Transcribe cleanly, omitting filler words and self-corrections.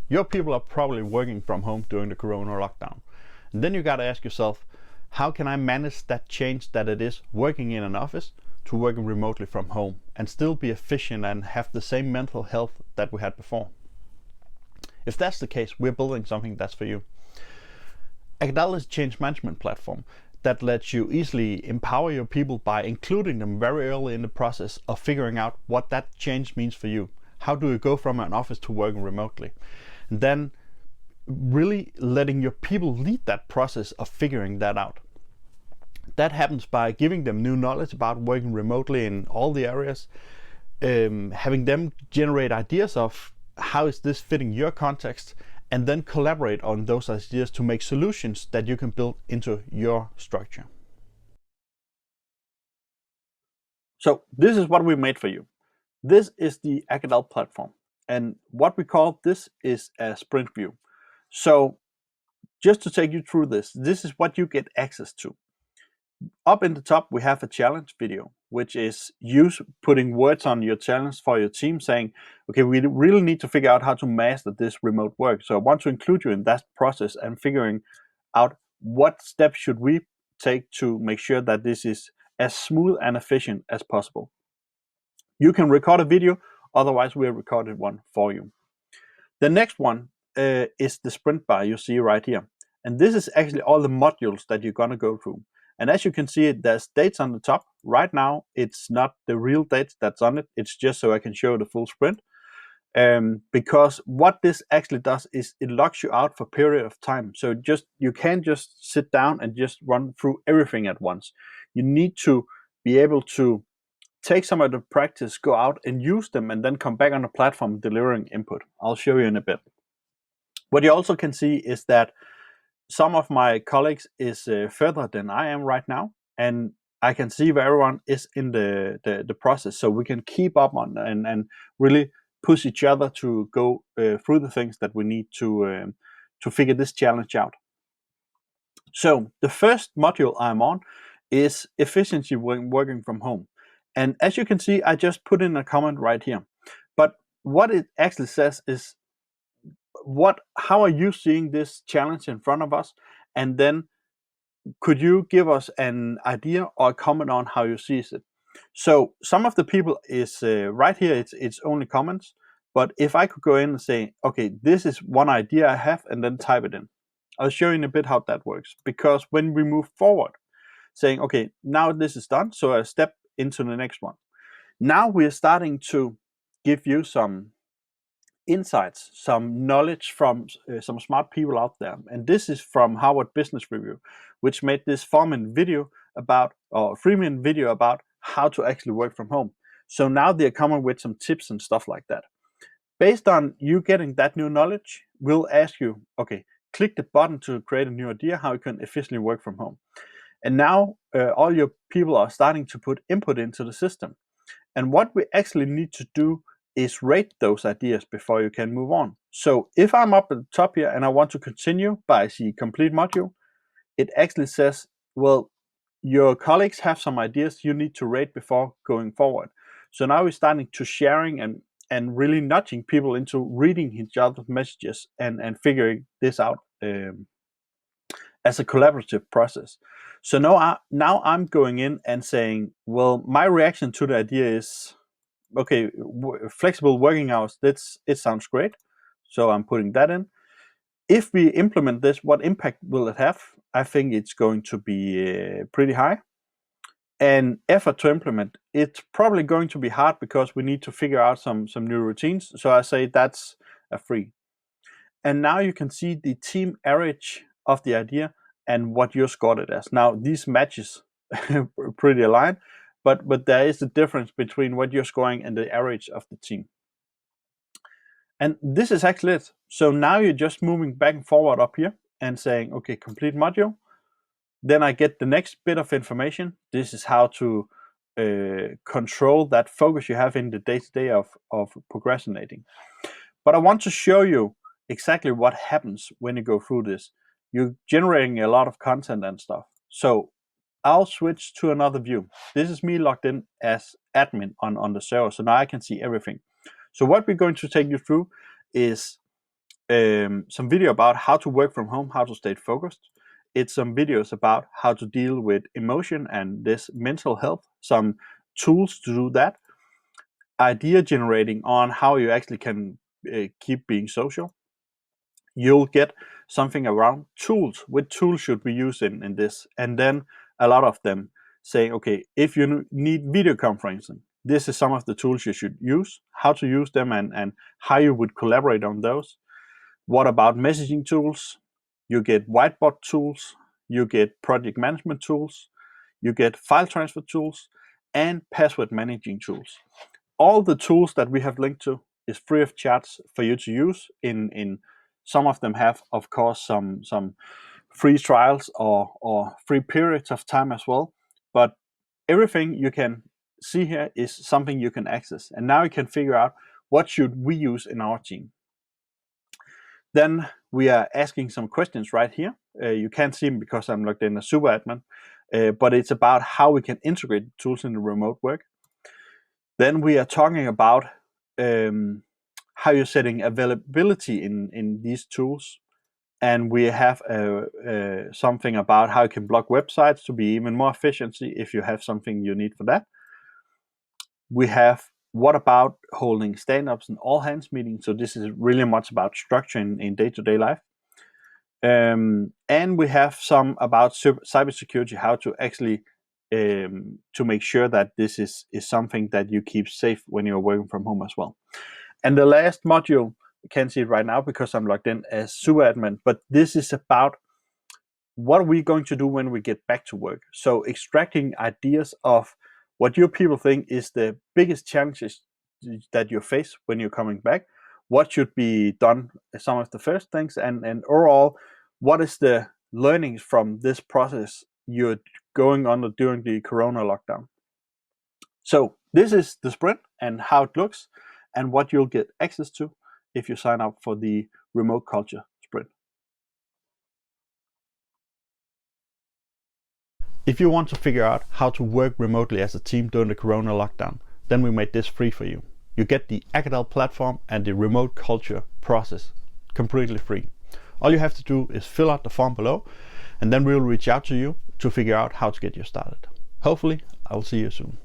Your people are probably working from home during the corona lockdown. And then you got to ask yourself, how can I manage that change that it is working in an office to working remotely from home and still be efficient and have the same mental health that we had before? If that's the case, we're building something that's for you. Agile is a change management platform that lets you easily empower your people by including them very early in the process of figuring out what that change means for you. How do you go from an office to working remotely? And then really letting your people lead that process of figuring that out. That happens by giving them new knowledge about working remotely in all the areas, having them generate ideas of how is this fitting your context, and then collaborate on those ideas to make solutions that you can build into your structure. So this is what we made for you. This is the Agile platform, and what we call this is a sprint view. So just to take you through this is what you get access to. Up in the top, we have a challenge video, which is you putting words on your challenge for your team saying, okay, we really need to figure out how to master this remote work. So I want to include you in that process and figuring out what steps should we take to make sure that this is as smooth and efficient as possible. You can record a video, otherwise we'll record one for you. The next one is the sprint bar you see right here. And this is actually all the modules that you're going to go through. And as you can see, there's dates on the top. Right now, it's not the real dates that's on it. It's just so I can show the full sprint. Because what this actually does is it locks you out for a period of time. So you can't just sit down and just run through everything at once. You need to be able to take some of the practice, go out and use them, and then come back on the platform delivering input. I'll show you in a bit. What you also can see is that some of my colleagues is further than I am right now, and I can see where everyone is in the process, so we can keep up on and really push each other to go through the things that we need to figure this challenge out. So the first module I'm on is efficiency when working from home. And as you can see, I just put in a comment right here. But what it actually says is, how are you seeing this challenge in front of us? And then could you give us an idea or a comment on how you see it? So some of the people is right here, it's only comments. But if I could go in and say, okay, this is one idea I have, and then type it in. I'll show you in a bit how that works. Because when we move forward, saying, okay, now this is done, so I step into the next one. Now we are starting to give you some insights, some knowledge from some smart people out there. And this is from Harvard Business Review, which made this 4-minute video about, or 3-minute video about how to actually work from home. So now they're coming with some tips and stuff like that. Based on you getting that new knowledge, we'll ask you, okay, click the button to create a new idea how you can efficiently work from home. And now all your people are starting to put input into the system. And what we actually need to do is rate those ideas before you can move on. So if I'm up at the top here and I want to continue by the complete module, it actually says, well, your colleagues have some ideas you need to rate before going forward. So now we're starting to sharing and really nudging people into reading each other's messages and figuring this out as a collaborative process. So now I'm going in and saying, well, my reaction to the idea is, okay, flexible working hours, it sounds great. So I'm putting that in. If we implement this, what impact will it have? I think it's going to be pretty high. And effort to implement, it's probably going to be hard because we need to figure out some new routines. So I say that's a free. And now you can see the team average of the idea and what you scored it as. Now these matches pretty aligned, but there is a difference between what you're scoring and the average of the team. And this is actually it. So now you're just moving back and forward up here and saying, okay, complete module. Then I get the next bit of information. This is how to control that focus you have in the day-to-day of procrastinating. But I want to show you exactly what happens when you go through this. You're generating a lot of content and stuff. So I'll switch to another view. This is me logged in as admin on the server. So now I can see everything. So what we're going to take you through is some video about how to work from home, how to stay focused. It's some videos about how to deal with emotion and this mental health, some tools to do that, idea generating on how you actually can keep being social. You'll get something around tools. What tools should we use in this? And then a lot of them saying, okay, if you need video conferencing, this is some of the tools you should use, how to use them, and how you would collaborate on those. What about messaging tools? You get whiteboard tools, you get project management tools, you get file transfer tools, and password managing tools. All the tools that we have linked to is free of charge for you to use. In some of them have, of course, some free trials or free periods of time as well. But everything you can see here is something you can access. And now you can figure out what should we use in our team. Then we are asking some questions right here. You can't see them because I'm logged in as super admin, but it's about how we can integrate tools in the remote work. Then we are talking about how you're setting availability in these tools. And we have something about how you can block websites to be even more efficiency if you have something you need for that. We have what about holding stand-ups and all hands meetings. So this is really much about structure in day-to-day life. And we have some about cybersecurity, how to actually to make sure that this is something that you keep safe when you're working from home as well. And the last module, you can't see it right now because I'm logged in as super admin, but this is about what are we going to do when we get back to work. So extracting ideas of what your people think is the biggest challenges that you face when you're coming back, what should be done, some of the first things, and overall, what is the learnings from this process you're going on during the Corona lockdown. So this is the sprint and how it looks and what you'll get access to if you sign up for the Remote Culture Sprint. If you want to figure out how to work remotely as a team during the Corona lockdown, then we made this free for you. You get the Acadel platform and the Remote Culture process completely free. All you have to do is fill out the form below, and then we will reach out to you to figure out how to get you started. Hopefully, I will see you soon.